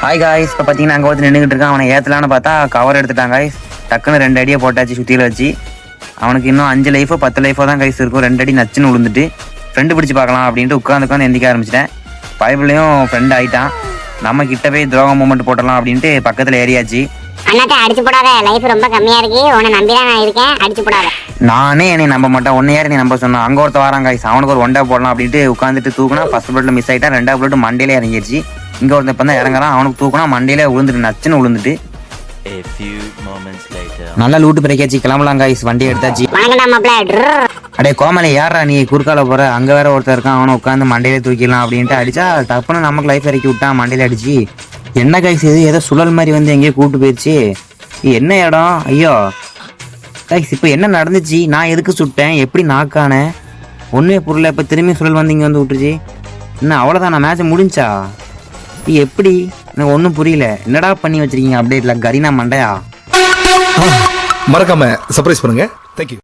Hi guys, இப்போ பார்த்தீங்கன்னா அங்கே ஒருத்தர் நின்றுக்கிட்டு இருக்கான். அவனை ஏற்றலான்னு பார்த்தா கவர் எடுத்துட்டான் காய்ஸ். டக்குன்னு 2 அடியை போட்டாச்சு சுற்றியில் வச்சு. அவனுக்கு இன்னும் 5 லைஃபோ 10 லைஃபோ தான் காய்ஸ் இருக்கும். 2 அடி நச்சுன்னு விழுந்துட்டு ஃப்ரெண்டு பிடிச்சி பார்க்கலாம் அப்படின்ட்டு உட்காந்து எந்திக்க ஆரம்பிச்சிட்டேன். பைபிளையும் ஃப்ரெண்ட் ஆகிட்டான். நம்ம கிட்ட போய் துரோகம் மூமெண்ட் போட்டலாம் அப்படின்ட்டு பக்கத்தில் ஏறியாச்சு. அண்ணாத்த அடிச்சு போடாத, லைஃப் ரொம்ப கம்மியா இருக்கு, உன்னை நம்பிதான் நான் இருக்கேன், அடிச்சு போடாத. நானே என்னை நம்ப மாட்டேன், ஒன்னு யார் நீ நம்ப சொன்னான். அங்கே ஒருத்த வரான் காய்ஸ். அவனுக்கு ஒரு 1 டா போடலாம் அப்படின்ட்டு உட்காந்துட்டு தூக்குனா ஃபர்ஸ்ட் புல்லட்ல மிஸ் ஆகிட்டான். 2வது புல்லட் மண்டையிலே இறங்கிடுச்சு. இங்கே ஒருத்தன் இப்போ தான் இறங்குறான். அவனுக்கு தூக்குனா மண்டையிலே விழுந்துட்டு நச்சுன்னு விழுந்துட்டு. நல்லா லூட்டு பிறக்காச்சு. கிளம்பலாம் காய்ஸ், வண்டி எடுத்தாச்சு. அடே கோமலை, யாரா நீ குறுக்கால போற? அங்கே வேற ஒருத்தர் இருக்கான். அவனை உட்காந்து மண்டையிலே தூக்கிடலாம் அப்படின்ட்டு அடிச்சா டப்புன்னு நமக்கு லைஃப் இறக்கி விட்டான். மண்டையில அடிச்சு என்ன காய்ஸ் இது ஏதோ சுழல் மாதிரி வந்து எங்கேயோ கூப்பிட்டு போயிடுச்சு. என்ன இடம்? ஐயோ காய்ஸ், இப்போ என்ன நடந்துச்சு? நான் எதுக்கு சுட்டேன்? எப்படி நாக்கானேன்? ஒன்றுமே புரியல. இப்போ திரும்பி சுழல் வந்து இங்கே வந்து விட்டுருச்சு. என்ன அவ்வளோதான், நான் மேட்சை முடிஞ்சா? எப்படி? எனக்கு ஒன்றும் புரியல. என்னடா பண்ணி வச்சிருக்கீங்க அப்டேட்டில்? கரீனா மண்டையா? மறக்காம சர்ப்ரைஸ் பண்ணுங்க. தேங்க்யூ.